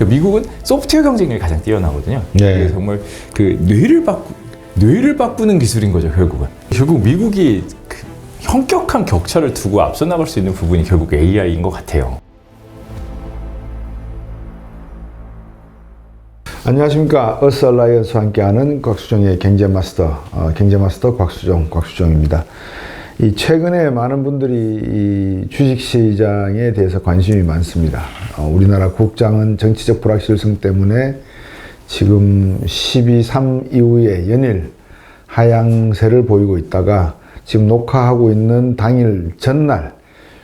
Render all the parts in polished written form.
그러니까 미국은 소프트웨어 경쟁력이 가장 뛰어나거든요. 네. 정말 그 뇌를 바꾸는 기술인 거죠, 결국은. 결국 미국이 그 현격한 격차를 두고 앞서 나갈 수 있는 부분이 결국 AI인 것 같아요. 안녕하십니까. 어스얼라이언스와 함께하는 곽수정의 경제마스터 곽수정입니다. 이 최근에 많은 분들이 이 주식시장에 대해서 관심이 많습니다. 우리나라 국장은 정치적 불확실성 때문에 지금 12.3 이후에 연일 하향세를 보이고 있다가 지금 녹화하고 있는 당일 전날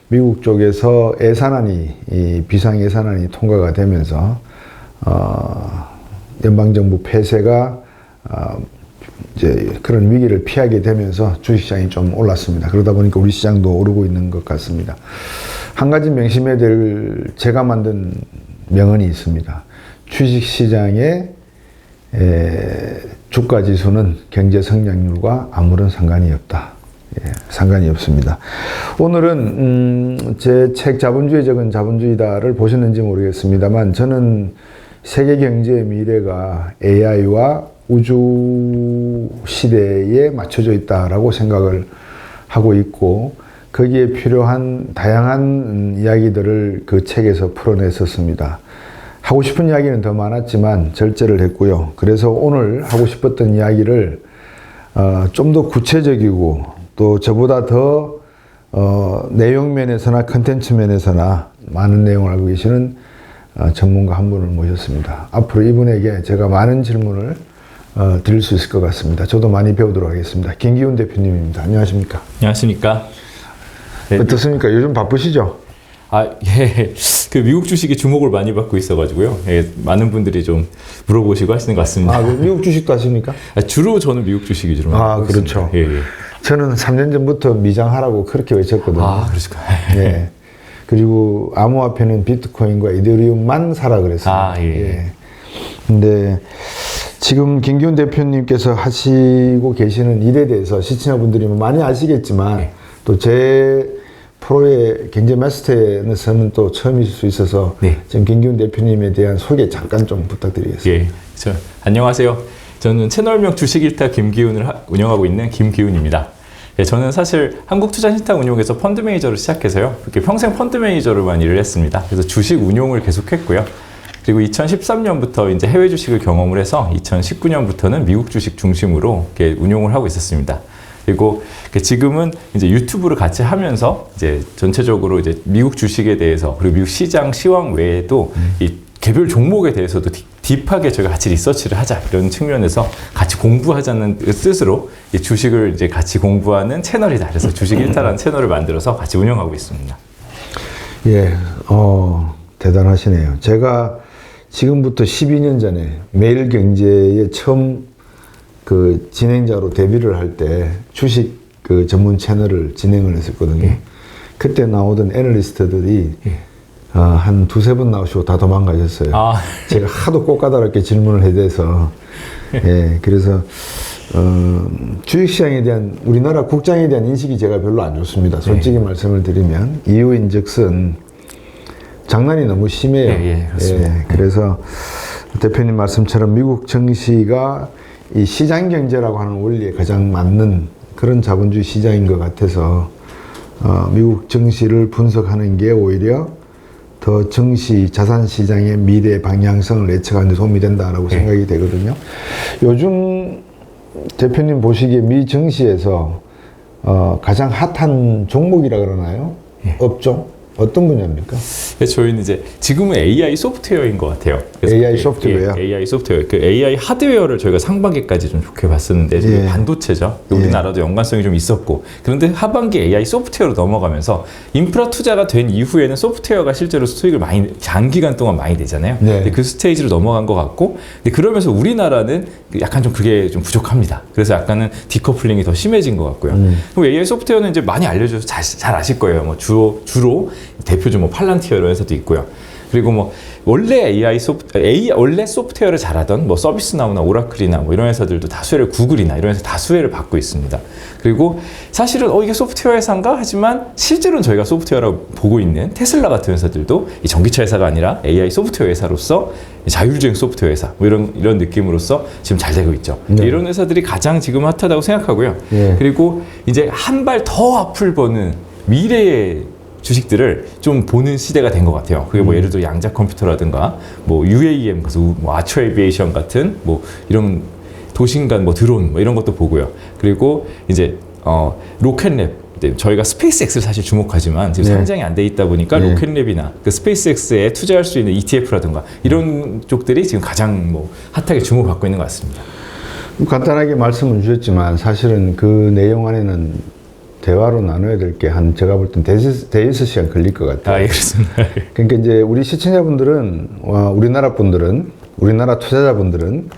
미국 쪽에서 예산안이 비상 예산안이 통과가 되면서 연방정부 폐쇄가 이제 그런 위기를 피하게 되면서 주식시장이 좀 올랐습니다. 그러다 보니까 우리 시장도 오르고 있는 것 같습니다. 한 가지 명심해야 될 제가 만든 명언이 있습니다. 주식시장의 주가지수는 경제 성장률과 아무런 상관이 없다. 상관이 없습니다. 오늘은 제 책 자본주의에 적은 자본주의다를 보셨는지 모르겠습니다만 저는 세계 경제의 미래가 AI와 우주 시대에 맞춰져 있다라고 생각을 하고 있고 거기에 필요한 다양한 이야기들을 그 책에서 풀어냈었습니다. 하고 싶은 이야기는 더 많았지만 절제를 했고요. 그래서 오늘 하고 싶었던 이야기를 좀 더 구체적이고 또 저보다 더 내용 면에서나 컨텐츠 면에서나 많은 내용을 알고 계시는 전문가 한 분을 모셨습니다. 앞으로 이분에게 제가 많은 질문을 드릴 수 있을 것 같습니다. 저도 많이 배우도록 하겠습니다. 김기훈 대표님입니다. 안녕하십니까? 안녕하십니까? 네. 어떻습니까? 요즘 바쁘시죠? 예. 그 미국 주식이 주목을 많이 받고 있어가지고요. 예, 많은 분들이 좀 물어보시고 하시는 것 같습니다. 미국 주식도 하십니까? 주로 저는 미국 주식 위주로 많이 하고 그렇죠. 있습니다. 예. 저는 3년 전부터 미장하라고 그렇게 외쳤거든요. 그러실까요? 예. 그리고 암호화폐는 비트코인과 이더리움만 사라 그랬습니다. 예. 근데 지금 김기훈 대표님께서 하시고 계시는 일에 대해서 시청자분들이 많이 아시겠지만 또 제 프로의 경제마스터에서는 또 처음이실 수 있어서 지금 김기훈 대표님에 대한 소개 잠깐 좀 부탁드리겠습니다. 안녕하세요. 저는 채널명 주식일타 김기훈을 운영하고 있는 김기훈입니다. 저는 사실 한국투자신탁 운용에서 펀드 매니저를 시작해서요. 이렇게 평생 펀드 매니저로만 일을 했습니다. 그래서 주식 운용을 계속했고요. 그리고 2013년부터 이제 해외 주식을 경험을 해서 2019년부터는 미국 주식 중심으로 이렇게 운용을 하고 있었습니다. 그리고 지금은 이제 유튜브를 같이 하면서 이제 전체적으로 이제 미국 주식에 대해서 그리고 미국 시장 시황 외에도 이 개별 종목에 대해서도 딥하게 저희가 같이 리서치를 하자 이런 측면에서 같이 공부하자는 뜻으로 이 주식을 이제 같이 공부하는 채널이다. 그래서 주식 일타라는 채널을 만들어서 같이 운영하고 있습니다. 예, 대단하시네요. 제가 지금부터 12년 전에 매일경제에 처음 그 진행자로 데뷔를 할 때 주식 그 전문 채널을 진행을 했었거든요. 그때 나오던 애널리스트들이 한 두세 번 나오시고 다 도망가셨어요. 제가 하도 꽃가다롭게 질문을 해대서 그래서 주식시장에 대한 우리나라 국장에 대한 인식이 제가 별로 안 좋습니다. 솔직히 말씀을 드리면 이유인즉슨 장난이 너무 심해요. 그래서 대표님 말씀처럼 미국 증시가 이 시장 경제라고 하는 원리에 가장 맞는 그런 자본주의 시장인 것 같아서 미국 증시를 분석하는 게 오히려 더 증시, 자산시장의 미래 방향성을 예측하는 데 도움이 된다라고 생각이 되거든요. 요즘 대표님 보시기에 미 증시에서 가장 핫한 종목이라 그러나요? 업종? 어떤 분야입니까? 저희는 이제 지금은 AI 소프트웨어인 것 같아요. AI 소프트웨어? AI 소프트웨어. 그 AI 하드웨어를 저희가 상반기까지 좀 좋게 봤었는데 반도체죠. 우리나라도 연관성이 좀 있었고 그런데 하반기 AI 소프트웨어로 넘어가면서 인프라 투자가 된 이후에는 소프트웨어가 실제로 수익을 많이 장기간 동안 많이 내잖아요. 근데 그 스테이지로 넘어간 것 같고 근데 그러면서 우리나라는 약간 좀 그게 좀 부족합니다. 그래서 약간은 디커플링이 더 심해진 것 같고요. 그리고 AI 소프트웨어는 이제 많이 알려줘서 잘 아실 거예요. 뭐 주로 대표주 뭐 팔란티어 이런 회사도 있고요. 그리고 뭐 원래 원래 소프트웨어를 잘하던 뭐 서비스나우나 오라클이나 뭐 이런 회사들도 다 수혜를, 구글이나 이런 회사 다 수혜를 받고 있습니다. 그리고 사실은 이게 소프트웨어 회사인가 하지만 실제로는 저희가 소프트웨어라고 보고 있는 테슬라 같은 회사들도 이 전기차 회사가 아니라 AI 소프트웨어 회사로서 자율주행 소프트웨어 회사 뭐 이런 느낌으로서 지금 잘 되고 있죠. 네. 이런 회사들이 가장 지금 핫하다고 생각하고요. 네. 그리고 이제 한 발 더 앞을 보는 미래의 주식들을 좀 보는 시대가 된 것 같아요. 그게 뭐 예를 들어 양자 컴퓨터라든가 뭐 UAM, 그래서 뭐 아처 에비에이션 같은 뭐 이런 도심간 뭐 드론 뭐 이런 것도 보고요. 그리고 이제 로켓랩, 저희가 스페이스X를 사실 주목하지만 지금 네. 상장이 안 돼 있다 보니까 네. 로켓랩이나 그 스페이스X에 투자할 수 있는 ETF라든가 이런 쪽들이 지금 가장 뭐 핫하게 주목받고 있는 것 같습니다. 간단하게 말씀을 주셨지만 사실은 그 내용 안에는 대화로 나눠야 될 게 제가 볼 땐 대여섯 시간 걸릴 것 같아요. 예, 그렇습니다. 그러니까 이제 우리 시청자분들은, 우리나라 분들은, 우리나라 투자자분들은,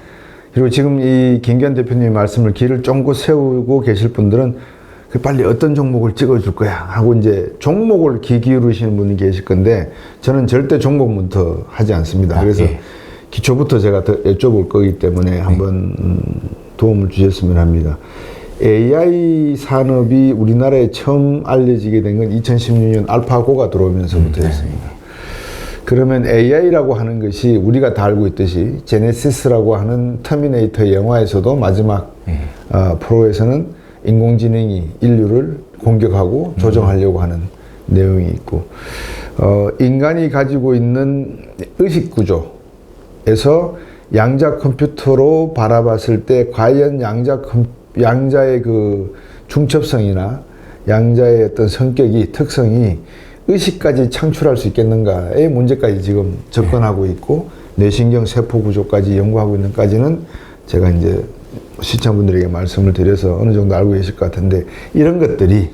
그리고 지금 이 김기현 대표님의 말씀을 길을 쫑긋 세우고 계실 분들은 빨리 어떤 종목을 찍어줄 거야 하고 이제 종목을 귀 기울이시는 분이 계실 건데 저는 절대 종목부터 하지 않습니다. 그래서 예. 기초부터 제가 더 여쭤볼 거기 때문에 한번 도움을 주셨으면 합니다. AI 산업이 우리나라에 처음 알려지게 된 건 2016년 알파고가 들어오면서부터였습니다. 그러면 AI라고 하는 것이 우리가 다 알고 있듯이 제네시스라고 하는 터미네이터 영화에서도 마지막 프로에서는 인공지능이 인류를 공격하고 조정하려고 하는 내용이 있고 인간이 가지고 있는 의식 구조에서 양자 컴퓨터로 바라봤을 때 과연 양자의 그 중첩성이나 양자의 어떤 성격이, 특성이 의식까지 창출할 수 있겠는가의 문제까지 지금 접근하고 있고 뇌신경 세포 구조까지 연구하고 있는까지는 제가 이제 시청자분들에게 말씀을 드려서 어느 정도 알고 계실 것 같은데 이런 것들이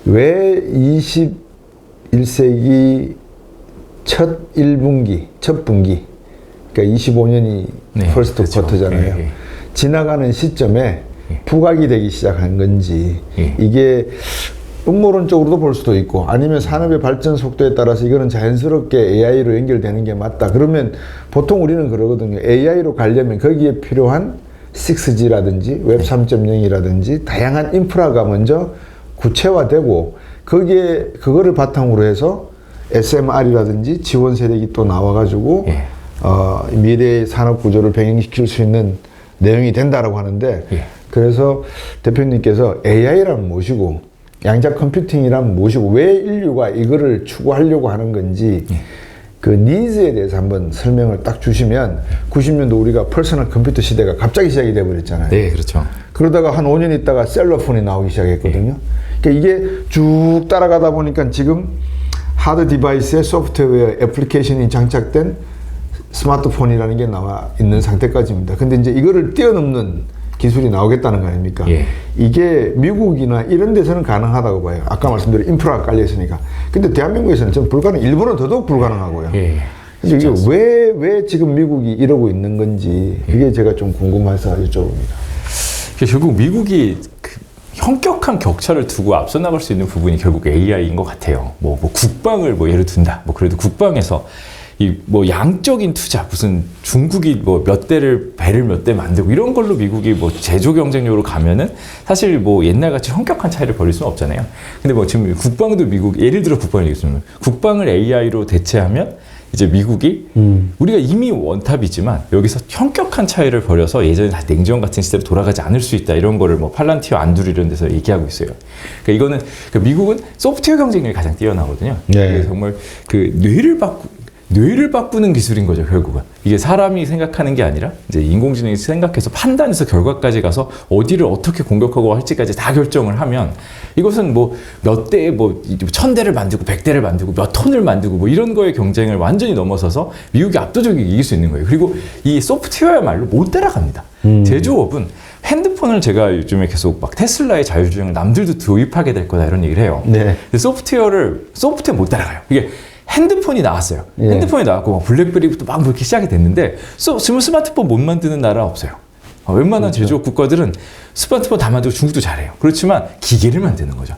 왜 21세기 첫 1분기, 첫 분기 그러니까 25년이 퍼스트 그렇죠. 쿼터잖아요. 지나가는 시점에 부각이 되기 시작한 건지 이게 음모론적으로도 볼 수도 있고 아니면 산업의 발전 속도에 따라서 이거는 자연스럽게 AI로 연결되는 게 맞다. 그러면 보통 우리는 그러거든요. AI로 가려면 거기에 필요한 6G라든지 웹 3.0이라든지 다양한 인프라가 먼저 구체화되고 그거를 바탕으로 해서 SMR이라든지 지원 세력이 또 나와가지고 미래의 산업 구조를 병행시킬 수 있는 내용이 된다라고 하는데 그래서 대표님께서 AI라는 무엇이고 양자 컴퓨팅이란 무엇이고 왜 인류가 이거를 추구하려고 하는 건지 그 니즈에 대해서 한번 설명을 딱 주시면 90년도 우리가 퍼스널 컴퓨터 시대가 갑자기 시작이 돼버렸잖아요. 네, 그렇죠. 그러다가 한 5년 있다가 셀러폰이 나오기 시작했거든요. 그러니까 이게 쭉 따라가다 보니까 지금 하드 디바이스에 소프트웨어 애플리케이션이 장착된 스마트폰이라는 게 나와 있는 상태까지입니다. 근데 이제 이거를 뛰어넘는 기술이 나오겠다는 거 아닙니까? 이게 미국이나 이런 데서는 가능하다고 봐요. 아까 말씀드린 인프라가 깔려 있으니까. 근데 대한민국에서는 좀 불가능, 일본은 더더욱 불가능하고요. 이게 왜 지금 미국이 이러고 있는 건지 그게 제가 좀 궁금해서 여쭤봅니다. 결국 미국이 현격한 격차를 두고 앞서 나갈 수 있는 부분이 결국 AI인 것 같아요. 뭐 국방을 예를 든다. 그래도 국방에서 뭐 양적인 투자, 무슨 중국이 뭐 배를 몇 대 만들고 이런 걸로 미국이 뭐 제조 경쟁력으로 가면은 사실 뭐 옛날같이 현격한 차이를 벌일 수는 없잖아요. 근데 뭐 지금 국방도 예를 들어 국방을 얘기했으면 국방을 AI로 대체하면 이제 미국이 우리가 이미 원탑이지만 여기서 현격한 차이를 벌여서 예전에 다 냉전 같은 시대로 돌아가지 않을 수 있다 이런 거를 뭐 팔란티어 안두리 이런 데서 얘기하고 있어요. 그러니까 이거는 미국은 소프트웨어 경쟁력이 가장 뛰어나거든요. 정말 뇌를 바꾸는 기술인 거죠, 결국은. 이게 사람이 생각하는 게 아니라 이제 인공지능이 생각해서 판단해서 결과까지 가서 어디를 어떻게 공격하고 할지까지 다 결정을 하면 이것은 뭐 몇 대, 1000대를 만들고 100대를 만들고 몇 톤을 만들고 뭐 이런 거의 경쟁을 완전히 넘어서서 미국이 압도적이게 이길 수 있는 거예요. 그리고 이 소프트웨어야말로 못 따라갑니다. 제조업은 핸드폰을 제가 요즘에 계속 테슬라의 자율주행을 남들도 도입하게 될 거다 이런 얘기를 해요. 근데 소프트웨어 못 따라가요. 이게 핸드폰이 나왔어요. 핸드폰이 나왔고 블랙베리부터 막 그렇게 시작이 됐는데 스마트폰 못 만드는 나라 없어요. 웬만한 제조업 국가들은 스마트폰 다 만들고 중국도 잘해요. 그렇지만 기계를 만드는 거죠.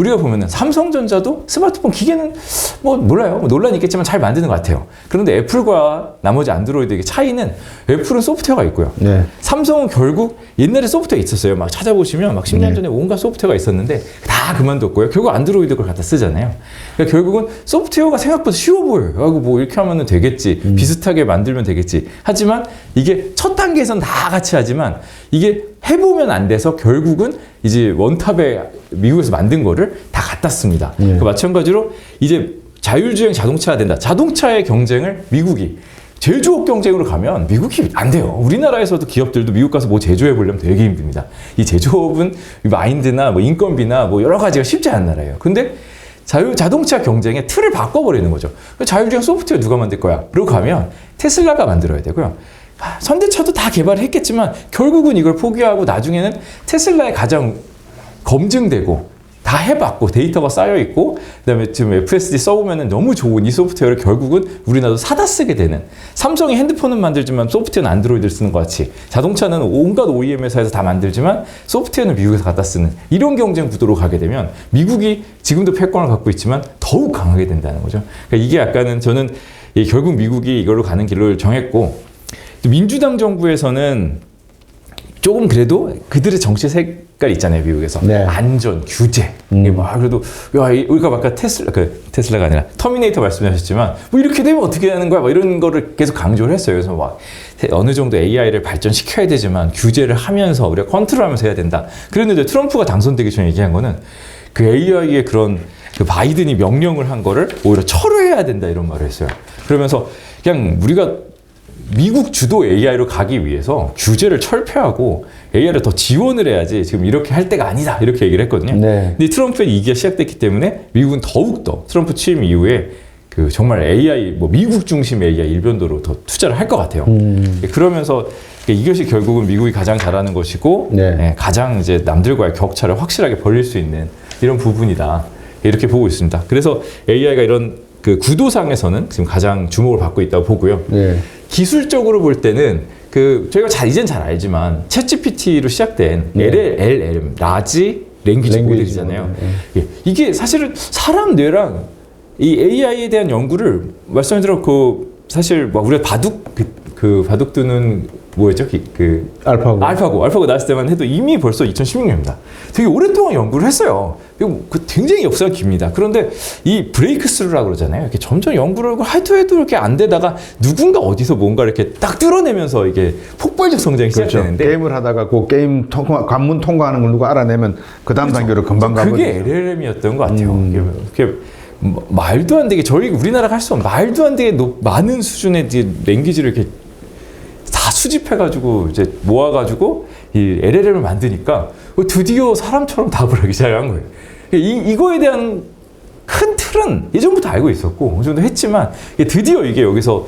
우리가 보면은 삼성전자도 스마트폰 기계는 뭐 몰라요. 뭐 논란이 있겠지만 잘 만드는 것 같아요. 그런데 애플과 나머지 안드로이드의 차이는 애플은 소프트웨어가 있고요. 네. 삼성은 결국 옛날에 소프트웨어 있었어요. 막 찾아보시면 막 10년 네. 전에 온갖 소프트웨어가 있었는데 다 그만뒀고요. 결국 안드로이드 걸 갖다 쓰잖아요. 그러니까 결국은 소프트웨어가 생각보다 쉬워 보여요. 하고 뭐 이렇게 하면 되겠지. 비슷하게 만들면 되겠지. 하지만 이게 첫 단계에서는 다 같이 하지만 이게 해보면 안 돼서 결국은 이제 원탑에 미국에서 만든 거를 다 갖다 씁니다. 그 마찬가지로 이제 자율주행 자동차가 된다. 자동차의 경쟁을 미국이 제조업 경쟁으로 가면 미국이 안 돼요. 우리나라에서도 기업들도 미국 가서 뭐 제조해 보려면 되게 힘듭니다. 이 제조업은 마인드나 뭐 인건비나 뭐 여러 가지가 쉽지 않은 나라예요. 근데 자동차 경쟁의 틀을 바꿔버리는 거죠. 자율주행 소프트웨어 누가 만들 거야? 그러고 가면 테슬라가 만들어야 되고요. 현대차도 다 개발했겠지만 결국은 이걸 포기하고 나중에는 테슬라의 가장 검증되고 다 해봤고 데이터가 쌓여있고 그다음에 지금 FSD 써보면 너무 좋은 이 소프트웨어를 결국은 우리나라도 사다 쓰게 되는, 삼성이 핸드폰은 만들지만 소프트웨어는 안드로이드를 쓰는 것 같이 자동차는 온갖 OEM 회사에서 다 만들지만 소프트웨어는 미국에서 갖다 쓰는 이런 경쟁 구도로 가게 되면 미국이 지금도 패권을 갖고 있지만 더욱 강하게 된다는 거죠. 그러니까 이게 약간은 저는 결국 미국이 이걸로 가는 길을 정했고, 민주당 정부에서는 조금 그래도 그들의 정치 색깔 있잖아요, 미국에서. 네. 안전, 규제. 이게 막 그래도, 야, 우리가 아까 테슬라가 아니라 터미네이터 말씀하셨지만, 뭐 이렇게 되면 어떻게 하는 거야? 막 이런 거를 계속 강조를 했어요. 그래서 막 어느 정도 AI를 발전시켜야 되지만 규제를 하면서 우리가 컨트롤하면서 해야 된다. 그랬는데 트럼프가 당선되기 전에 얘기한 거는 그 AI의 그런 그 바이든이 명령을 한 거를 오히려 철회해야 된다 이런 말을 했어요. 그러면서 그냥 우리가 미국 주도 AI로 가기 위해서 규제를 철폐하고 AI를 더 지원을 해야지 지금 이렇게 할 때가 아니다 이렇게 얘기를 했거든요. 네. 근데 트럼프의 이기가 시작됐기 때문에 미국은 더욱더 트럼프 취임 이후에 그 정말 AI 뭐 미국 중심 AI 일변도로 더 투자를 할 것 같아요. 그러면서 이것이 결국은 미국이 가장 잘하는 것이고 네. 가장 이제 남들과의 격차를 확실하게 벌릴 수 있는 이런 부분이다 이렇게 보고 있습니다. 그래서 AI가 이런 그 구도상에서는 지금 가장 주목을 받고 있다고 보고요. 네. 기술적으로 볼 때는 그 저희가 이젠 잘 알지만 챗GPT로 시작된 LLM, 라지 랭귀지 모델이잖아요. 예, 이게 사실은 사람 뇌랑 이 AI에 대한 연구를 말씀드린 그 사실 막 우리가 그 바둑 두는 뭐였죠? 알파고 나왔을 때만 해도 이미 벌써 2016년입니다. 되게 오랫동안 연구를 했어요. 그 굉장히 역사가 깁니다. 그런데 이 브레이크스루라고 그러잖아요. 이렇게 점점 연구를 해도 이렇게 안 되다가 누군가 어디서 뭔가 이렇게 딱 뚫어내면서 이게 폭발적 성장이 시작되는데, 게임을 하다가 그 게임 관문 통과하는 걸 누가 알아내면 그 다음 단계로 금방 가버리죠. 그게 LLM이었던 것 같아요. 이게 말도 안 되게 저희 우리나라가 할 수 없는 말도 안 되게 많은 수준의 랭귀지를 이렇게 다 수집해가지고 이제 모아가지고 이 LLM을 만드니까 드디어 사람처럼 답을 하기 시작한 거예요. 이거에 대한 큰 틀은 예전부터 알고 있었고 어느 정도 했지만 드디어 이게 여기서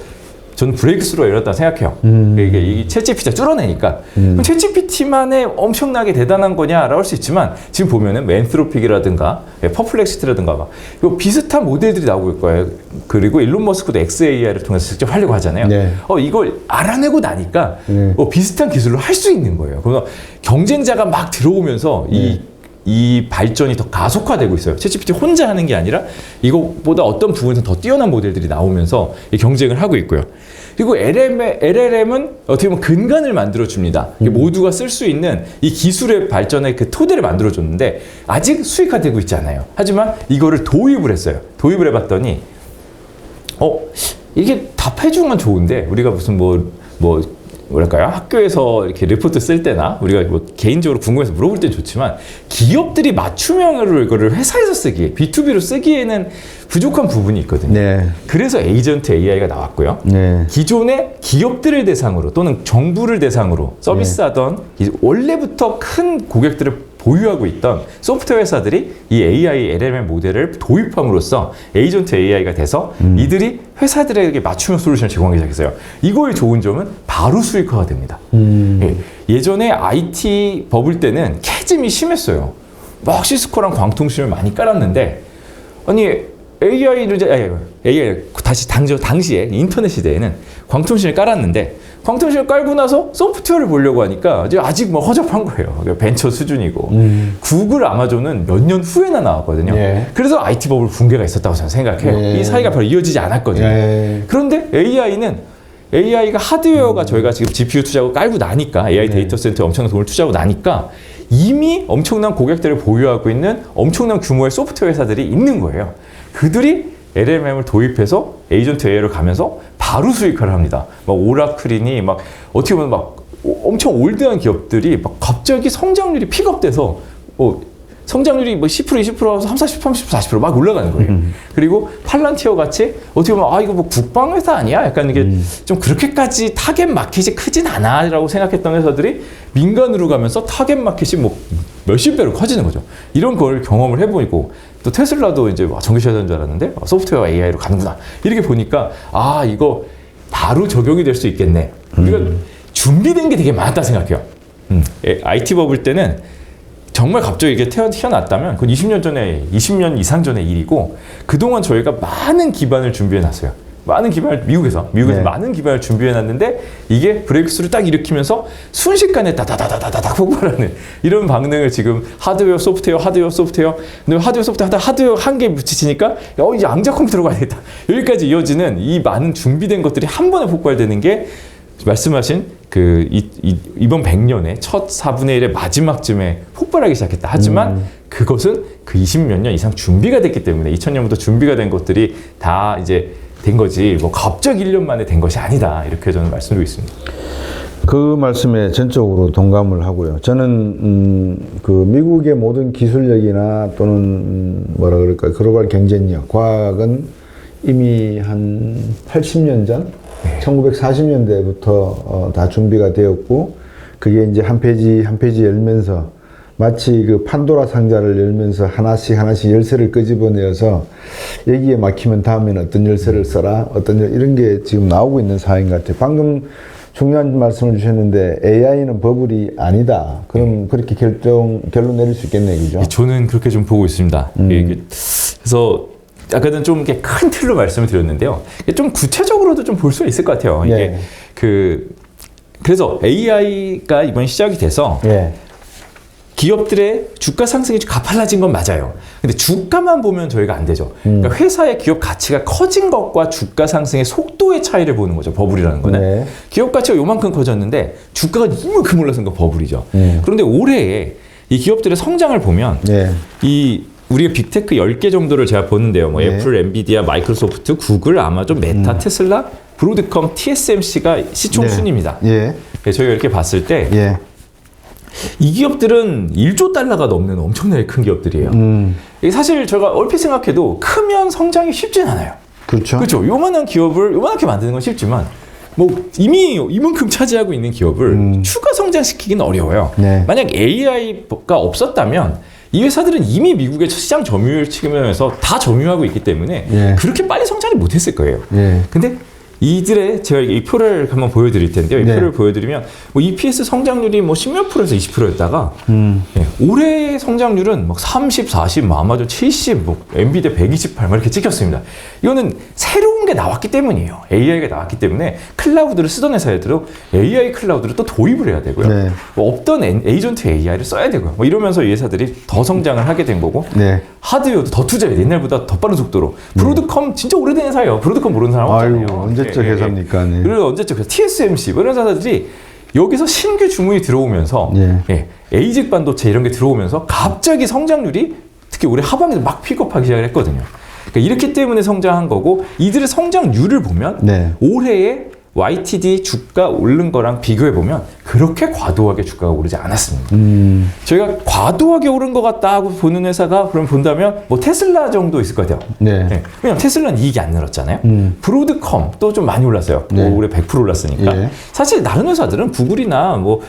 저는 브레이크스루가 일어났다고 생각해요. 이게 이 챗GPT가 뚫어내니까 그럼 챗GPT만의 엄청나게 대단한 거냐라고 할 수 있지만 지금 보면은 엔트로픽이라든가 퍼플렉시티라든가 막 비슷한 모델들이 나오고 있을 거예요. 그리고 일론 머스크도 XAI를 통해서 직접 하려고 하잖아요. 네. 이걸 알아내고 나니까 비슷한 기술로 할 수 있는 거예요. 그래서 경쟁자가 막 들어오면서 이 발전이 더 가속화되고 있어요. 챗GPT 혼자 하는 게 아니라 이것보다 어떤 부분에서 더 뛰어난 모델들이 나오면서 경쟁을 하고 있고요. 그리고 LLM은 어떻게 보면 근간을 만들어줍니다. 모두가 쓸 수 있는 이 기술의 발전의 그 토대를 만들어줬는데 아직 수익화되고 있지 않아요. 하지만 이거를 도입을 했어요. 도입을 해봤더니 이게 답해주는 건 좋은데 우리가 무슨 뭐랄까요? 학교에서 이렇게 리포트 쓸 때나 우리가 뭐 개인적으로 궁금해서 물어볼 땐 좋지만 기업들이 맞춤형으로 이거를 회사에서 쓰기에 B2B로 쓰기에는 부족한 부분이 있거든요. 네. 그래서 에이전트 AI가 나왔고요. 네. 기존의 기업들을 대상으로 또는 정부를 대상으로 서비스하던 원래부터 큰 고객들을 보유하고 있던 소프트웨어 회사들이 이 AI, LLM 모델을 도입함으로써 에이전트 AI가 돼서 이들이 회사들에게 맞춤형 솔루션을 제공하기 시작했어요. 이거의 좋은 점은 바로 수익화가 됩니다. 예전에 IT 버블 때는 캐즘이 심했어요. 막 시스코랑 광통심을 많이 깔았는데 아니 AI를 이제 AI 당시에 인터넷 시대에는 광통신을 깔았는데 광통신을 깔고 나서 소프트웨어를 보려고 하니까 이제 아직 뭐 허접한 거예요. 벤처 수준이고 구글, 아마존은 몇 년 후에나 나왔거든요. 예. 그래서 IT 버블 붕괴가 있었다고 저는 생각해요. 예. 이 사이가 별로 이어지지 않았거든요. 예. 그런데 AI가 하드웨어가 저희가 지금 GPU 투자하고 깔고 나니까 AI 데이터 센터에 엄청난 돈을 투자하고 나니까 이미 엄청난 고객들을 보유하고 있는 엄청난 규모의 소프트웨어 회사들이 있는 거예요. 그들이 LLM을 도입해서 에이전트 AI로 가면서 바로 수익화를 합니다. 막 오라클이니 막 어떻게 보면 막 엄청 올드한 기업들이 막 갑자기 성장률이 픽업돼서 성장률이 뭐 10%, 20%, 30%, 40% 막 올라가는 거예요. 그리고 팔란티어 같이 어떻게 보면 이거 뭐 국방 회사 아니야? 약간 이게 좀 그렇게까지 타겟 마켓이 크진 않아라고 생각했던 회사들이 민간으로 가면서 타겟 마켓이 뭐 몇십 배로 커지는 거죠. 이런 걸 경험을 해보이고 또 테슬라도 이제 전기차 회사인 줄 알았는데 소프트웨어 AI로 가는구나. 이렇게 보니까 이거 바로 적용이 될 수 있겠네. 우리가 준비된 게 되게 많았다 생각해요. IT 버블 때는 정말 갑자기 이게 튀어났다면 그건 20년 이상 전의 일이고 그동안 저희가 많은 기반을 준비해 놨어요. 많은 기반을 미국에서 네. 많은 기반을 준비해 놨는데 이게 브레이크스루 딱 일으키면서 순식간에 다다다다다다 폭발하는 이런 방능을 지금 하드웨어 소프트웨어 근데 하드웨어 한계에 부딪히니까 이제 앙자 컴퓨터로 가야 되겠다. 여기까지 이어지는 이 많은 준비된 것들이 한 번에 폭발되는 게 말씀하신 이번 100년의 첫 4분의 1의 마지막쯤에 폭발하기 시작했다. 하지만 그것은 그 20몇 년 이상 준비가 됐기 때문에 2000년부터 준비가 된 것들이 다 이제 된 거지 뭐 갑자기 1년 만에 된 것이 아니다. 이렇게 저는 말씀드리고 있습니다. 그 말씀에 전적으로 동감을 하고요. 저는 그 미국의 모든 기술력이나 또는 뭐라 그럴까요? 글로벌 경쟁력, 과학은 이미 한 80년 전 1940년대부터 다 준비가 되었고 그게 이제 한 페이지 한 페이지 열면서 마치 그 판도라 상자를 열면서 하나씩 열쇠를 끄집어내어서 여기에 막히면 다음에는 어떤 열쇠를 써라 이런 게 지금 나오고 있는 상황인 것 같아요. 방금 중요한 말씀을 주셨는데 AI는 버블이 아니다. 그럼 그렇게 결론 내릴 수 있겠네요, 그죠? 저는 그렇게 좀 보고 있습니다. 그래서 아까는 좀 이렇게 큰 틀로 말씀을 드렸는데요. 좀 구체적으로도 좀 볼 수 있을 것 같아요. 이게 네. 그래서 AI가 이번 시작이 돼서 기업들의 주가 상승이 가팔라진 건 맞아요. 근데 주가만 보면 저희가 안 되죠. 그러니까 회사의 기업 가치가 커진 것과 주가 상승의 속도의 차이를 보는 거죠. 버블이라는 거는. 네. 기업 가치가 요만큼 커졌는데 주가가 이만큼 올라선 거 버블이죠. 그런데 올해에 이 기업들의 성장을 보면 우리가 빅테크 10개 정도를 제가 보는데요. 뭐 애플, 엔비디아, 마이크로소프트, 구글, 아마존, 메타, 테슬라, 브로드컴, TSMC가 시총 순입니다. 저희가 이렇게 봤을 때 이 기업들은 1조 달러가 넘는 엄청나게 큰 기업들이에요. 이게 사실 제가 얼핏 생각해도 크면 성장이 쉽진 않아요. 그렇죠. 그렇죠. 요만한 기업을 요만하게 만드는 건 쉽지만 뭐 이미 이만큼 차지하고 있는 기업을 추가 성장시키기는 어려워요. 만약 AI가 없었다면 이 회사들은 이미 미국의 시장 점유율 측면에서 다 점유하고 있기 때문에 그렇게 빨리 성장을 못했을 거예요. 근데 이들의 제가 이 표를 한번 보여드릴 텐데요. 이 표를 보여드리면 뭐 EPS 성장률이 뭐 10몇 %에서 20%였다가 올해 성장률은 막 30, 40, 아마존 70, 뭐 엔비디아 128 이렇게 찍혔습니다. 이거는 새로운 게 나왔기 때문이에요. AI가 나왔기 때문에 클라우드를 쓰던 회사들은 AI 클라우드를 또 도입을 해야 되고요. 뭐 없던 에이전트 AI를 써야 되고요. 뭐 이러면서 이 회사들이 더 성장을 하게 된 거고 하드웨어도 더 투자해야 돼. 옛날보다 더 빠른 속도로. 브로드컴 진짜 오래된 회사예요. 브로드컴 모르는 사람 없잖아요. 언제적 회사입니까? 그리고 언제적 회사. TSMC 뭐 이런 회사들이 여기서 신규 주문이 들어오면서 에이직 반도체 이런 게 들어오면서 갑자기 성장률이 특히 올해 하반기에 막 픽업하기 시작을 했거든요. 그러니까 이렇기 때문에 성장한 거고 이들의 성장률을 보면 올해에 YTD 주가 오른 거랑 비교해보면 그렇게 과도하게 주가가 오르지 않았습니다. 저희가 과도하게 오른 것 같다 하고 보는 회사가 그럼 본다면 뭐 테슬라 정도 있을 것 같아요. 왜냐면 테슬라는 이익이 안 늘었잖아요. 브로드컴 또 좀 많이 올랐어요. 올해 100% 올랐으니까. 사실 다른 회사들은 구글이나 뭐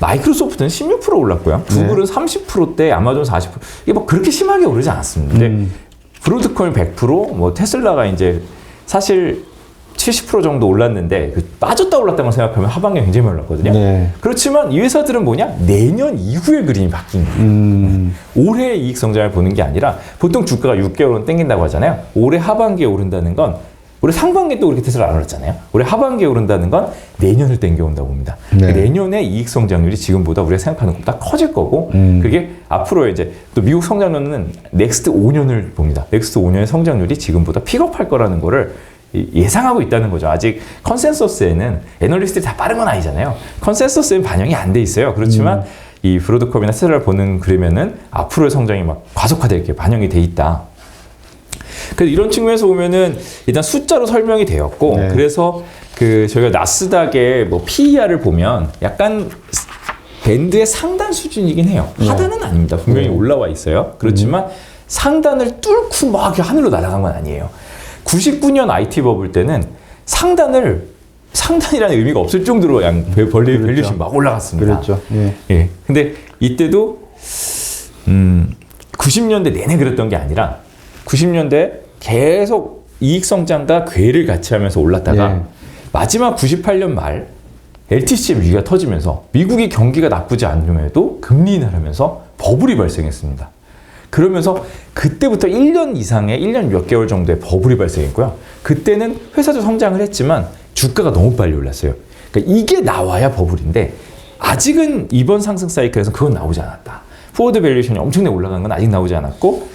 마이크로소프트는 16% 올랐고요. 구글은 30%대, 아마존 40%. 이게 뭐 그렇게 심하게 오르지 않았습니다. 근데 브로드컴이 100%, 뭐 테슬라가 이제 사실 70% 정도 올랐는데 빠졌다 올랐다고 생각하면 하반기에 굉장히 많이 올랐거든요. 네. 그렇지만 이 회사들은 뭐냐? 내년 이후의 그림이 바뀐 거예요. 올해 이익 성장을 보는 게 아니라 보통 주가가 6개월은 땡긴다고 하잖아요. 올해 하반기에 오른다는 건 올해 상반기에 또 그렇게 테슬라 안 오랐잖아요. 올해 하반기에 오른다는 건 내년을 땡겨온다고 봅니다. 네. 내년에 이익 성장률이 지금보다 우리가 생각하는 것보다 커질 거고 그게 앞으로 이제 또 미국 성장률은 넥스트 5년을 봅니다. 넥스트 5년의 성장률이 지금보다 픽업할 거라는 거를 예상하고 있다는 거죠. 아직 컨센서스에는 애널리스트들이 다 빠른 건 아니잖아요. 컨센서스에는 반영이 안 돼 있어요. 그렇지만 이 브로드컵이나 테슬라를 보는 그러면은 앞으로의 성장이 막 과속화될 게 반영이 돼 있다. 그래서 이런 측면에서 보면은 일단 숫자로 설명이 되었고 네. 그래서 그 저희가 나스닥의 뭐 PER을 보면 약간 밴드의 상단 수준이긴 해요. 하단은 아닙니다. 분명히 올라와 있어요. 그렇지만 상단을 뚫고 막 하늘로 날아간 건 아니에요. 99년 IT 버블 때는 상단이라는 의미가 없을 정도로 밸류션이 막 올라갔습니다. 그렇죠. 예. 예. 근데 이때도 90년대 내내 그랬던 게 아니라 90년대 계속 이익 성장과 괴를 같이 하면서 올랐다가 예. 마지막 98년 말 LTCM 위기가 터지면서 미국이 경기가 나쁘지 않음에도 금리 인하하면서 버블이 발생했습니다. 그러면서 그때부터 1년 이상의 1년 몇 개월 정도의 버블이 발생했고요. 그때는 회사도 성장을 했지만 주가가 너무 빨리 올랐어요. 그러니까 이게 나와야 버블인데 아직은 이번 상승 사이클에서 그건 나오지 않았다. 포워드 밸류에이션이 엄청나게 올라간 건 아직 나오지 않았고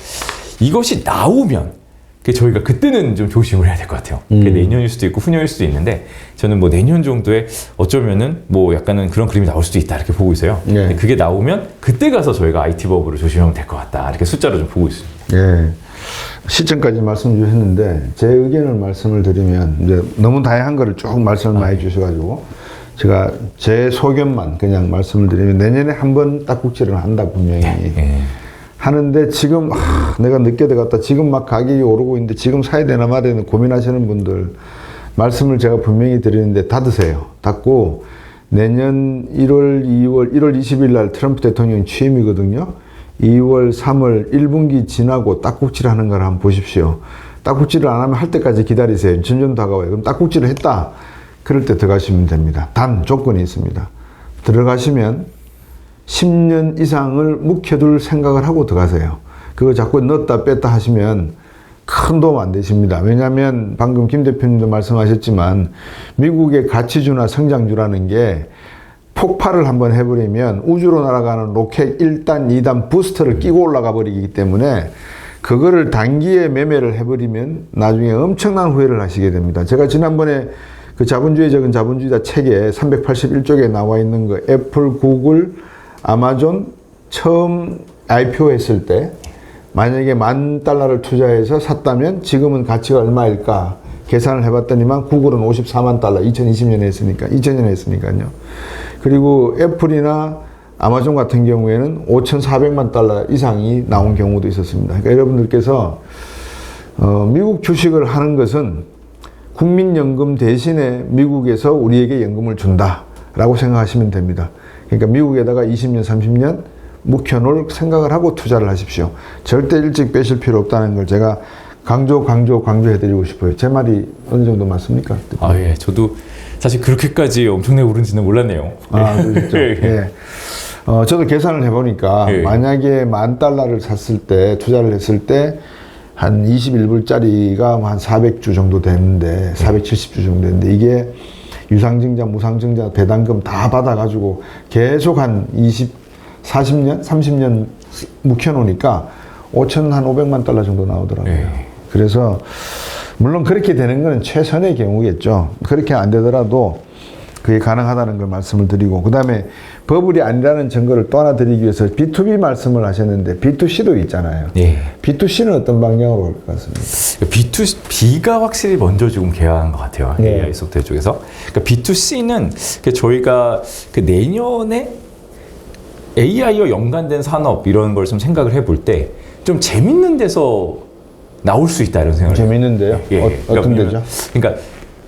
이것이 나오면 저희가 그때는 좀 조심을 해야 될 것 같아요. 그게 내년일 수도 있고 후년일 수도 있는데 저는 뭐 내년 정도에 어쩌면은 뭐 약간은 그런 그림이 나올 수도 있다 이렇게 보고 있어요. 네. 근데 그게 나오면 그때 가서 저희가 IT 버블을 조심하면 될 것 같다 이렇게 숫자로 좀 보고 있습니다. 예. 시점까지 말씀 주셨는데 제 의견을 말씀을 드리면 이제 너무 다양한 거를 쭉 말씀을 많이 주셔가지고 제가 제 소견만 그냥 말씀을 드리면 내년에 한 번 딱국질을 한다 분명히 하는데 지금 내가 늦게 들어갔다 지금 막 가격이 오르고 있는데 지금 사야 되나 말아야 되나 고민하시는 분들 말씀을 제가 분명히 드리는데 닫으세요. 닫고 내년 1월 20일 날 트럼프 대통령 취임이거든요. 2월 3월 1분기 지나고 딱국질 하는 걸 한번 보십시오. 딱국질을 안 하면 할 때까지 기다리세요. 점점 다가와요. 그럼 딱국질을 했다. 그럴 때 들어가시면 됩니다. 단 조건이 있습니다. 들어가시면 10년 이상을 묵혀둘 생각을 하고 들어가세요. 그거 자꾸 넣었다 뺐다 하시면 큰 도움 안 되십니다. 왜냐하면 방금 김 대표님도 말씀하셨지만 미국의 가치주나 성장주라는 게 폭발을 한번 해버리면 우주로 날아가는 로켓 1단, 2단 부스터를 끼고 올라가 버리기 때문에 그거를 단기에 매매를 해버리면 나중에 엄청난 후회를 하시게 됩니다. 제가 지난번에 그 자본주의 적은 자본주의다 책에 381쪽에 나와 있는 거 애플, 구글, 아마존 처음 IPO 했을 때 만약에 $10,000를 투자해서 샀다면 지금은 가치가 얼마일까 계산을 해봤더니만 구글은 $54만 2020년에 했으니까 2000년에 했으니까요. 그리고 애플이나 아마존 같은 경우에는 $5,400만 이상이 나온 경우도 있었습니다. 그러니까 여러분들께서 미국 주식을 하는 것은 국민연금 대신에 미국에서 우리에게 연금을 준다라고 생각하시면 됩니다. 그러니까 미국에다가 20년, 30년 묵혀놓을 생각을 하고 투자를 하십시오. 절대 일찍 빼실 필요 없다는 걸 제가 강조해드리고 싶어요. 제 말이 어느 정도 맞습니까? 예. 저도 사실 그렇게까지 엄청나게 오른지는 몰랐네요. 그렇죠. 예. 저도 계산을 해보니까 만약에 $10,000를 샀을 때, 투자를 했을 때 한 21불짜리가 한 400주 정도 되는데, 470주 정도 되는데, 이게 유상증자, 무상증자, 배당금 다 받아가지고 계속 한 40년, 30년 묵혀놓으니까 $5,500만 정도 나오더라고요. 그래서 물론 그렇게 되는 건 최선의 경우겠죠. 그렇게 안 되더라도 그게 가능하다는 걸 말씀을 드리고 그 다음에 버블이 아니라는 증거를 또 하나 드리기 위해서 B2B 말씀을 하셨는데 B2C도 있잖아요. B2C는 어떤 방향으로 올 것 같습니까? B가 확실히 먼저 지금 개화한 것 같아요. AI 소프트웨어 쪽에서. 그러니까 B2C는 저희가 그 내년에 AI와 연관된 산업 이런 걸 좀 생각을 해볼 때 좀 재밌는 데서 나올 수 있다 이런 생각을 재밌는데요? 어떤 데죠? 그러니까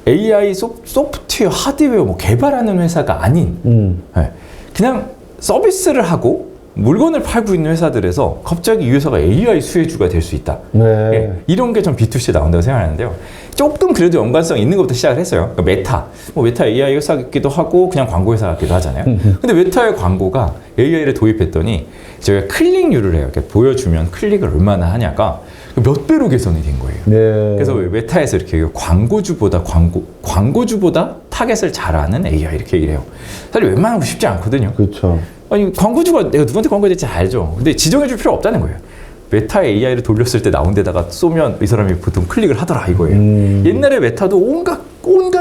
AI 소프트웨어, 하드웨어 뭐 개발하는 회사가 아닌 그냥 서비스를 하고 물건을 팔고 있는 회사들에서 갑자기 이 회사가 AI 수혜주가 될 수 있다. 네. 예, 이런 게 전 B2C에 나온다고 생각하는데요. 조금 그래도 연관성 있는 것부터 시작을 했어요. 그러니까 메타. 뭐 메타 AI 회사 같기도 하고 그냥 광고 회사 같기도 하잖아요. 근데 메타의 광고가 AI를 도입했더니 저희가 클릭률을 해요. 이렇게 보여주면 클릭을 얼마나 하냐가 몇 배로 개선이 된 거예요. 네. 그래서 메타에서 이렇게 광고주보다 타겟을 잘하는 AI 이렇게 얘기를 해요. 사실 웬만하면 쉽지 않거든요. 그렇죠. 아니 광고주가 내가 누구한테 광고해야 될지 알죠. 근데 지정해줄 필요 없다는 거예요. 메타 AI를 돌렸을 때 나온 데다가 쏘면 이 사람이 보통 클릭을 하더라 이거예요. 옛날에 메타도 온갖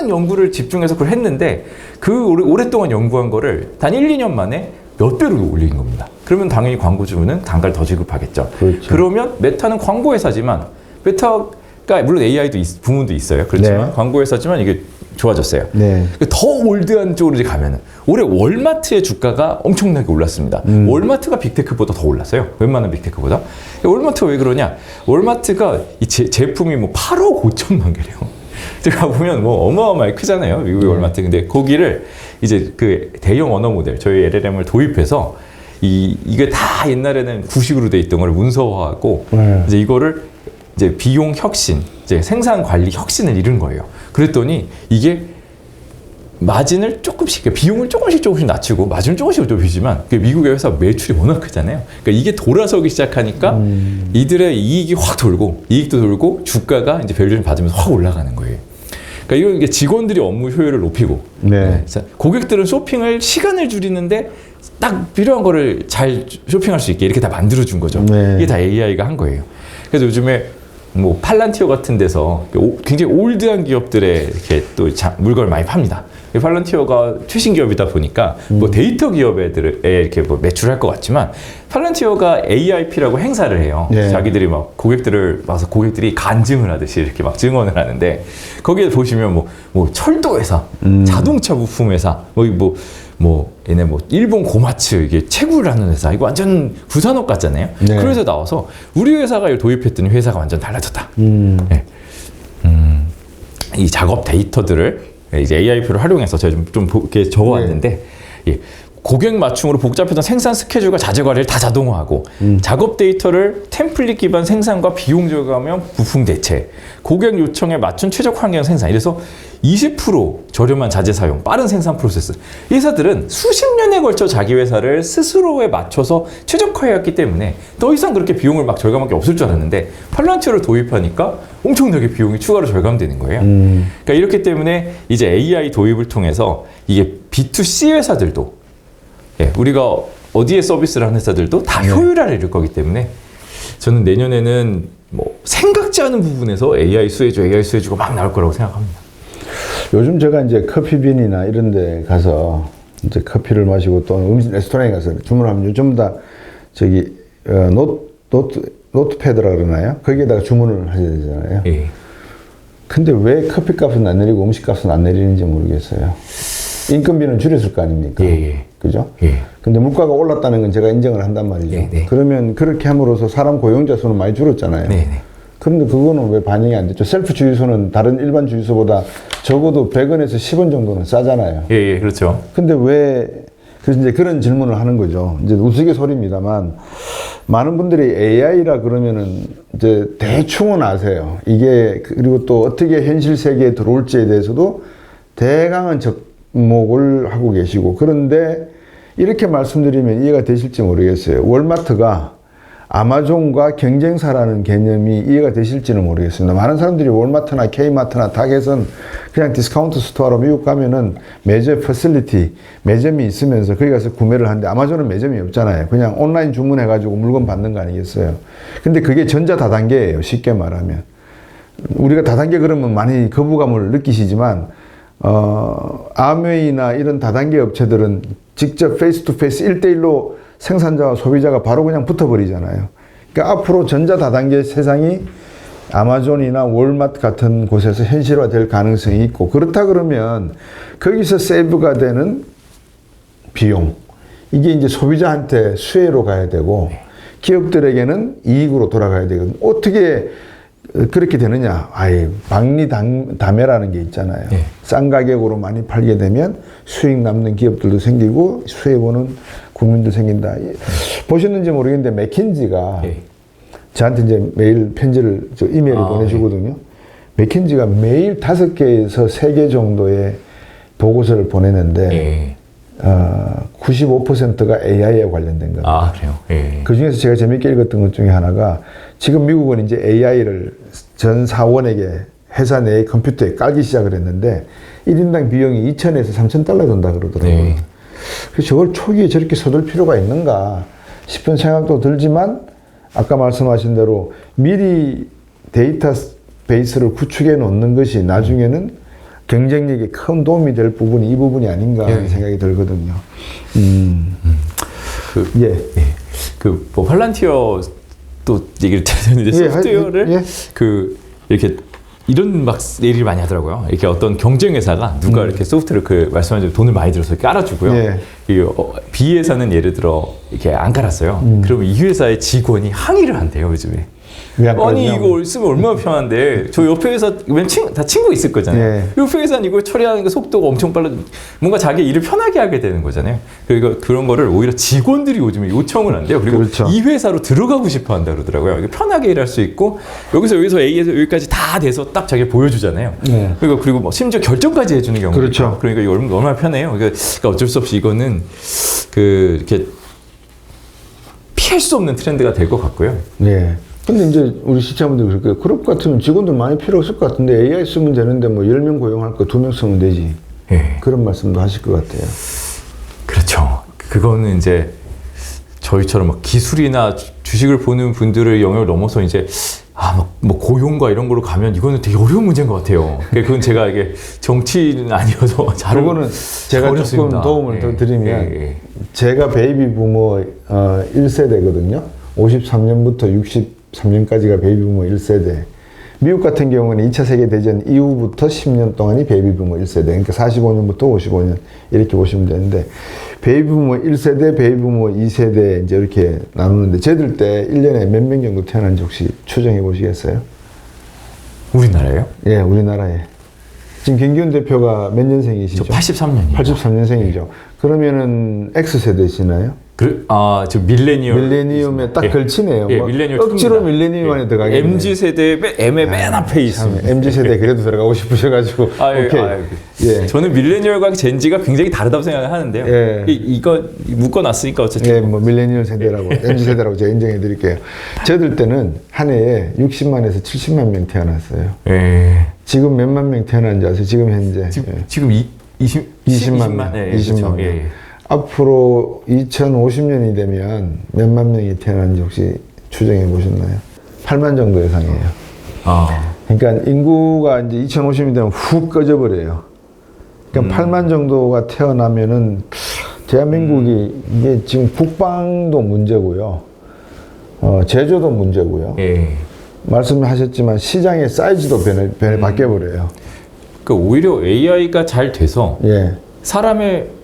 연구를 집중해서 그걸 했는데 그 오랫동안 연구한 거를 단 1, 2년 만에 몇 배로 올린 겁니다. 그러면 당연히 광고주는 단가를 더 지급하겠죠. 그렇죠. 그러면 메타는 광고 회사지만 메타가 물론 AI도 부문도 있어요. 그렇지만 네. 광고 회사지만 이게 좋아졌어요. 네. 더 올드한 쪽으로 이제 가면은 올해 월마트의 주가가 엄청나게 올랐습니다. 월마트가 빅테크보다 더 올랐어요. 웬만한 빅테크보다. 월마트가 왜 그러냐? 월마트가 이 제품이 뭐 8억 5천만 개래요. 제가 보면 뭐 어마어마하게 크잖아요. 미국의 월마트. 근데 거기를 이제 그 대형 언어 모델 저희 LLM을 도입해서 이게 다 옛날에는 구식으로 돼 있던 걸 문서화하고 이제 이거를 이제 비용 혁신, 이제 생산 관리 혁신을 이룬 거예요. 그랬더니 이게 마진을 조금씩, 비용을 조금씩 낮추고 마진을 조금씩 좁히지만 미국의 회사 매출이 워낙 크잖아요. 그러니까 이게 돌아서기 시작하니까 이들의 이익이 확 돌고 이익도 돌고 주가가 이제 밸류를 받으면서 확 올라가는 거예요. 그러니까 이게 직원들이 업무 효율을 높이고 네. 고객들은 쇼핑을 시간을 줄이는데 딱 필요한 거를 잘 쇼핑할 수 있게 이렇게 다 만들어준 거죠. 네. 이게 다 AI가 한 거예요. 그래서 요즘에 뭐 팔란티어 같은 데서 굉장히 올드한 기업들의 이렇게 또 물건을 많이 팝니다. 팔란티어가 최신 기업이다 보니까 뭐 데이터 기업에 이렇게 뭐 매출할 것 같지만 팔란티어가 AIP라고 행사를 해요. 네. 자기들이 막 고객들을 와서 고객들이 간증을 하듯이 이렇게 막 증언을 하는데 거기에 보시면 뭐 철도 회사, 자동차 부품 회사, 얘네 일본 고마츠 이게 채굴을 하는 회사 이거 완전 부산업 같잖아요. 네. 그래서 나와서 우리 회사가 이걸 도입했더니 회사가 완전 달라졌다. 네. 이 작업 데이터들을 이제 AI표를 활용해서 제가 좀 이렇게 적어왔는데 예. 고객 맞춤으로 복잡했던 생산 스케줄과 자재 관리를 다 자동화하고 작업 데이터를 템플릿 기반 생산과 비용 절감형 부품 대체, 고객 요청에 맞춘 최적 환경 생산. 이래서 20% 저렴한 자재 사용, 빠른 생산 프로세스. 이 회사들은 수십 년에 걸쳐 자기 회사를 스스로에 맞춰서 최적화해왔기 때문에 더 이상 그렇게 비용을 막 절감할 게 없을 줄 알았는데 팔란티어를 도입하니까 엄청나게 비용이 추가로 절감되는 거예요. 그러니까 이렇기 때문에 이제 AI 도입을 통해서 이게 B2C 회사들도 우리가 어디에 서비스를 하는 회사들도 다 효율화를 이룰 거기 때문에 저는 내년에는 뭐 생각지 않은 부분에서 AI 수혜주가 막 나올 거라고 생각합니다. 요즘 제가 이제 커피빈이나 이런 데 가서 이제 커피를 마시고 또 레스토랑에 가서 주문하면 전부 다 저기 노트패드라 그러나요? 거기에다가 주문을 하셔야 되잖아요. 예. 근데 왜 커피값은 안 내리고 음식값은 안 내리는지 모르겠어요. 인건비는 줄였을 거 아닙니까? 예. 그죠? 예. 근데 물가가 올랐다는 건 제가 인정을 한단 말이죠. 네. 그러면 그렇게 함으로써 사람 고용자 수는 많이 줄었잖아요. 네. 그런데 그거는 왜 반영이 안 됐죠? 셀프 주유소는 다른 일반 주유소보다 적어도 100원에서 10원 정도는 싸잖아요. 예, 그렇죠. 근데 왜, 그래서 이제 그런 질문을 하는 거죠. 이제 우스갯소리입니다만, 많은 분들이 AI라 그러면은 이제 대충은 아세요. 이게, 그리고 또 어떻게 현실 세계에 들어올지에 대해서도 대강한 접목을 하고 계시고, 그런데 이렇게 말씀드리면 이해가 되실지 모르겠어요. 월마트가 아마존과 경쟁사라는 개념이 이해가 되실지는 모르겠습니다. 많은 사람들이 월마트나 K마트나 타겟은 그냥 디스카운트 스토어로 미국 가면은 매점 퍼실리티, 매점이 있으면서 거기 가서 구매를 하는데 아마존은 매점이 없잖아요. 그냥 온라인 주문해가지고 물건 받는 거 아니겠어요. 근데 그게 전자 다단계예요. 쉽게 말하면. 우리가 다단계 그러면 많이 거부감을 느끼시지만 아메이나 이런 다단계 업체들은 직접 페이스 투 페이스 1대1로 생산자와 소비자가 바로 그냥 붙어버리잖아요. 그러니까 앞으로 전자 다단계 세상이 아마존이나 월마트 같은 곳에서 현실화될 가능성이 있고, 그렇다 그러면 거기서 세이브가 되는 비용, 이게 이제 소비자한테 수혜로 가야 되고 기업들에게는 이익으로 돌아가야 되거든요. 어떻게 그렇게 되느냐? 아예 박리담회라는 게 있잖아요. 예. 싼 가격으로 많이 팔게 되면 수익 남는 기업들도 생기고 수혜보는 국민들 생긴다. 보셨는지 모르겠는데 맥킨지가 예. 저한테 이제 매일 편지를 이메일을 보내주거든요. 맥킨지가 매일 5개에서 3개 정도의 보고서를 보내는데 예. 95%가 AI에 관련된 겁니다. 아, 그래요? 예. 그 중에서 제가 재밌게 읽었던 것 중에 하나가 지금 미국은 이제 AI를 전 사원에게 회사 내의 컴퓨터에 깔기 시작을 했는데 1인당 비용이 2,000에서 3,000달러 든다 그러더라고요. 네. 그래서 저걸 초기에 저렇게 서둘 필요가 있는가 싶은 생각도 들지만 아까 말씀하신 대로 미리 데이터베이스를 구축해 놓는 것이 나중에는 경쟁력에 큰 도움이 될 부분이 이 부분이 아닌가 하는 생각이 들거든요. 예. 뭐 팔란티어 또 얘기를 들었는데 소프트웨어를 이렇게 이런 막 얘기를 많이 하더라고요. 이렇게 어떤 경쟁 회사가 누가 이렇게 소프트웨어를 말씀하신 대로 돈을 많이 들어서 깔아주고요. B 회사는 예를 들어 이렇게 안 깔았어요. 그러면 이 회사의 직원이 항의를 한대요, 요즘에. 아니 이거 쓰면 얼마나 편한데 저 옆에 회사 다 친구 있을 거잖아요. 옆에 회사는 이거 처리하는 게 속도가 엄청 빨라 뭔가 자기 일을 편하게 하게 되는 거잖아요. 그러니까 그런 거를 오히려 직원들이 요즘에 요청을 한대요. 그리고 이 회사로 들어가고 싶어 한다 그러더라고요. 편하게 일할 수 있고 여기서 A에서 여기까지 다 돼서 딱 자기 보여주잖아요. 그리고 뭐 심지어 결정까지 해주는 경우도 있고 그러니까 이거 얼마나 편해요. 그러니까 어쩔 수 없이 이거는 이렇게 피할 수 없는 트렌드가 될 것 같고요. 네. 근데 이제 우리 시청자분들 그럴 거예요. 그룹 같으면 직원들 많이 필요 없을 것 같은데 AI 쓰면 되는데 뭐 10명 고용할 거 2명 쓰면 되지. 그런 말씀도 하실 것 같아요. 그렇죠. 그거는 이제 저희처럼 막 기술이나 주식을 보는 분들의 영역을 넘어서 이제 뭐 고용과 이런 걸로 가면 이거는 되게 어려운 문제인 것 같아요. 그건 제가 이게 정치는 아니어서 잘 그거는 제가 어렵습니다. 조금 도움을 더 드리면 제가 베이비 부모 1세대거든요. 53년부터 63년까지가 베이비 부모 1세대. 미국 같은 경우는 2차 세계대전 이후부터 10년 동안이 베이비 부모 1세대. 그러니까 45년부터 55년 이렇게 보시면 되는데 베이비 부모 1세대, 베이비 부모 2세대 이제 이렇게 나누는데 쟤들 때 1년에 몇 명 정도 태어난지 혹시 추정해 보시겠어요? 우리나라예요? 예, 우리나라에. 지금 김기훈 대표가 몇 년생이시죠? 저 83년이요. 83년생이죠. 그러면은 X세대시나요? 저 밀레니엄에 딱 걸치네요. 뭐 밀레니엄 억지로 밀레니엄 안에 들어가게 MZ세대 맨 앞에 있습니다. MZ세대 그래도 들어가고 싶으셔가지고. 오케이. 저는 밀레니얼과 젠지가 굉장히 다르다고 생각을 하는데요. 이거 묶어놨으니까 어쨌든. 뭐 밀레니얼 세대라고, MZ세대라고 제가 인정해 드릴게요. 저들 때는 한 해에 60만에서 70만 명 태어났어요. 지금 몇만 명 태어난지 아세요? 지금 현재. 지금 20만 명. 20만 명. 앞으로 2050년이 되면 몇만 명이 태어난지 혹시 추정해 보셨나요? 8만 정도 예상이에요. 그러니까 인구가 이제 2050이 되면 훅 꺼져버려요. 그러니까 8만 정도가 태어나면은 대한민국이 이게 지금 국방도 문제고요. 제조도 문제고요. 말씀하셨지만 시장의 사이즈도 바뀌어버려요. 그러니까 오히려 AI가 잘 돼서 사람의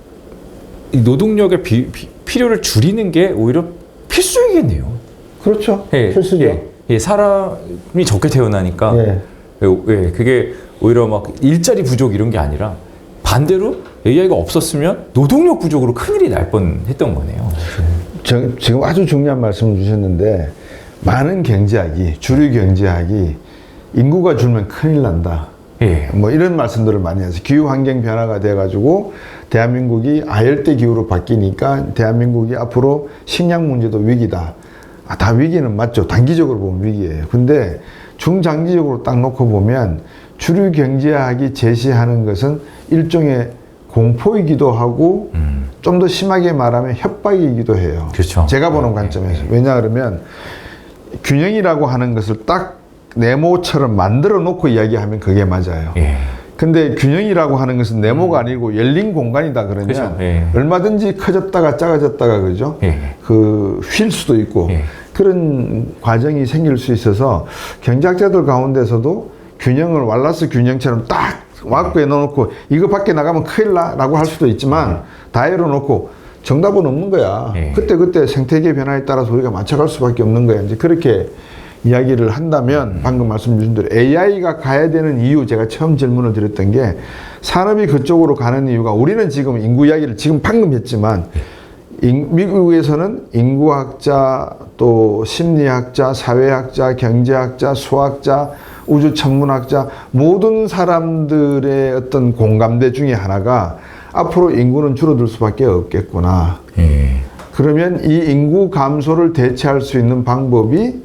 이 노동력의 필요를 줄이는 게 오히려 필수이겠네요. 그렇죠. 필수죠. 사람이 적게 태어나니까 그게 오히려 막 일자리 부족 이런 게 아니라 반대로 AI가 없었으면 노동력 부족으로 큰일이 날 뻔했던 거네요. 지금 아주 중요한 말씀을 주셨는데 많은 경제학이 주류 경제학이 인구가 줄면 큰일 난다. 뭐 이런 말씀들을 많이 하세요. 기후 환경 변화가 돼가지고 대한민국이 아열대 기후로 바뀌니까 대한민국이 앞으로 식량 문제도 위기다. 다 위기는 맞죠. 단기적으로 보면 위기예요. 근데 중장기적으로 딱 놓고 보면 주류 경제학이 제시하는 것은 일종의 공포이기도 하고 좀 더 심하게 말하면 협박이기도 해요. 그렇죠. 제가 보는 관점에서. 왜냐 그러면 균형이라고 하는 것을 딱 네모처럼 만들어 놓고 이야기하면 그게 맞아요. 근데 균형이라고 하는 것은 네모가 아니고 열린 공간이다 그러면 얼마든지 커졌다가 작아졌다가 그죠? 휠 수도 있고 그런 과정이 생길 수 있어서 경제학자들 가운데서도 균형을 왈라스 균형처럼 딱 와꾸에 넣어놓고 이거 밖에 나가면 큰일 나라고 할 수도 있지만 다 열어놓고 정답은 없는 거야. 그때 생태계 변화에 따라서 우리가 맞춰갈 수밖에 없는 거야. 이제 그렇게 이야기를 한다면 방금 말씀 주신 대로 AI가 가야 되는 이유, 제가 처음 질문을 드렸던 게 산업이 그쪽으로 가는 이유가, 우리는 지금 인구 이야기를 지금 방금 했지만 미국에서는 인구학자, 또 심리학자, 사회학자, 경제학자, 수학자, 우주천문학자, 모든 사람들의 어떤 공감대 중에 하나가 앞으로 인구는 줄어들 수밖에 없겠구나. 그러면 이 인구 감소를 대체할 수 있는 방법이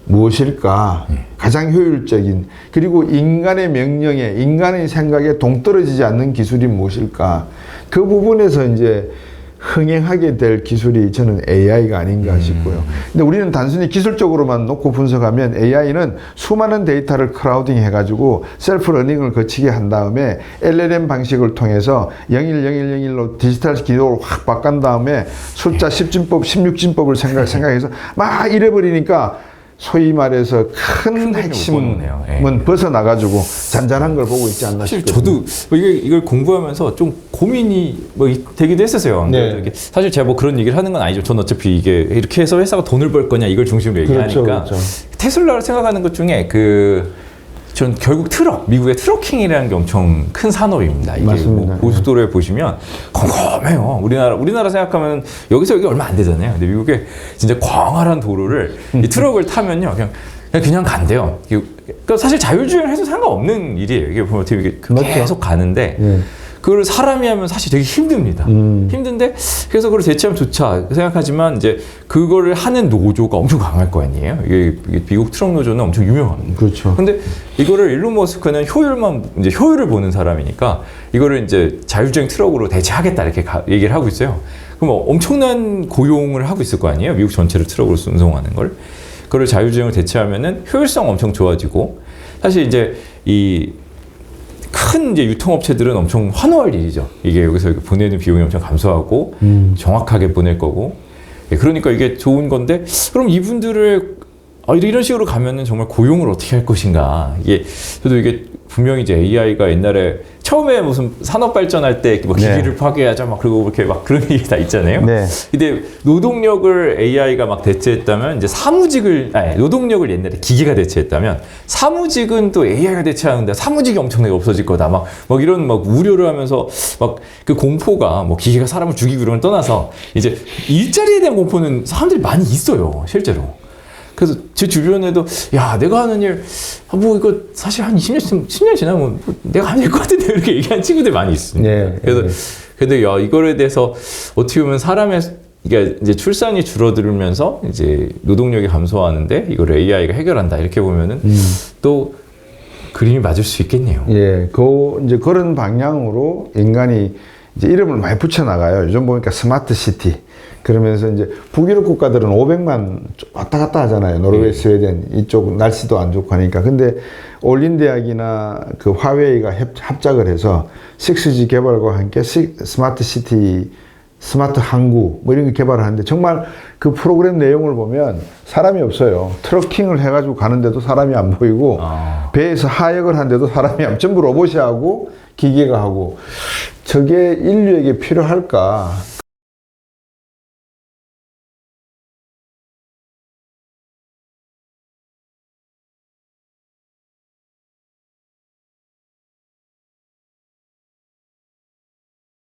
무엇일까? 가장 효율적인, 그리고 인간의 명령에, 인간의 생각에 동떨어지지 않는 기술이 무엇일까? 그 부분에서 이제 흥행하게 될 기술이 저는 AI가 아닌가 싶고요. 근데 우리는 단순히 기술적으로만 놓고 분석하면 AI는 수많은 데이터를 크라우딩 해가지고 셀프 러닝을 거치게 한 다음에 LLM 방식을 통해서 010101로 디지털 기록을 확 바꾼 다음에 숫자 10진법, 16진법을 생각해서 막 이래버리니까 소위 말해서 큰 핵심은 벗어나가지고 잔잔한 걸 보고 있지 않나 사실 싶거든요. 저도 이걸 공부하면서 좀 고민이 되기도 했었어요. 네. 사실 제가 뭐 그런 얘기를 하는 건 아니죠. 전 어차피 이게 이렇게 해서 회사가 돈을 벌 거냐 이걸 중심으로 얘기하니까. 그렇죠. 테슬라를 생각하는 것 중에 전 결국 미국의 트럭킹이라는 게 엄청 큰 산업입니다. 이게 맞습니다. 뭐 고속도로에 보시면 komkom해요. 우리나라 생각하면 여기서 여기 얼마 안 되잖아요. 근데 미국에 진짜 광활한 도로를 이 트럭을 타면요, 그냥 간대요. 그러니까 사실 자율주행을 해도 상관없는 일이에요. 이게 보면 어떻게 계속 가는데. 그걸 사람이 하면 사실 되게 힘듭니다. 힘든데 그래서 그걸 대체하면 좋자 생각하지만 이제 그거를 하는 노조가 엄청 강할 거 아니에요. 이게 미국 트럭 노조는 엄청 유명합니다. 그렇죠. 근데 이거를 일론 머스크는 효율을 보는 사람이니까 이거를 이제 자율주행 트럭으로 대체하겠다 이렇게 얘기를 하고 있어요. 그럼 엄청난 고용을 하고 있을 거 아니에요. 미국 전체를 트럭으로 운송하는 걸. 그걸 자율주행을 대체하면은 효율성 엄청 좋아지고, 사실 이제 큰 유통업체들은 엄청 환호할 일이죠. 이게 여기서 보내는 비용이 엄청 감소하고 정확하게 보낼 거고. 그러니까 이게 좋은 건데, 그럼 이분들을 이런 식으로 가면은 정말 고용을 어떻게 할 것인가. 저도 이게 분명히 이제 AI가 옛날에 처음에 무슨 산업 발전할 때 뭐 기기를 파괴하자 막 그리고 이렇게 막 그런 얘기 다 있잖아요. 네. 근데 노동력을 AI가 막 대체했다면 이제 노동력을 옛날에 기계가 대체했다면 사무직은 또 AI가 대체하는데 사무직이 엄청나게 없어질 거다. 막 이런 우려를 하면서 막 그 공포가 기계가 사람을 죽이고 이런 걸 떠나서 이제 일자리에 대한 공포는 사람들이 많이 있어요, 실제로. 그래서 제 주변에도 내가 하는 일 이거 사실 한 10년 지나면 내가 안 될 것 같은데 이렇게 얘기하는 친구들 많이 있습니다. 그래서 근데 이거에 대해서 어떻게 보면 이게 이제 출산이 줄어들면서 이제 노동력이 감소하는데 이걸 AI가 해결한다 이렇게 보면은 또 그림이 맞을 수 있겠네요. 이제 그런 방향으로 인간이 이제 이름을 많이 붙여 나가요. 요즘 보니까 스마트 시티. 그러면서 이제 북유럽 국가들은 500만 왔다 갔다 하잖아요. 노르웨이, 스웨덴 이쪽 날씨도 안 좋고 하니까. 근데 올린 대학이나 그 화웨이가 합작을 해서 6G 개발과 함께 스마트 시티, 스마트 항구 이런 거 개발을 하는데, 정말 그 프로그램 내용을 보면 사람이 없어요. 트럭킹을 해가지고 가는데도 사람이 안 보이고 배에서 하역을 하는데도 사람이 전부 로봇이 하고 기계가 하고, 저게 인류에게 필요할까?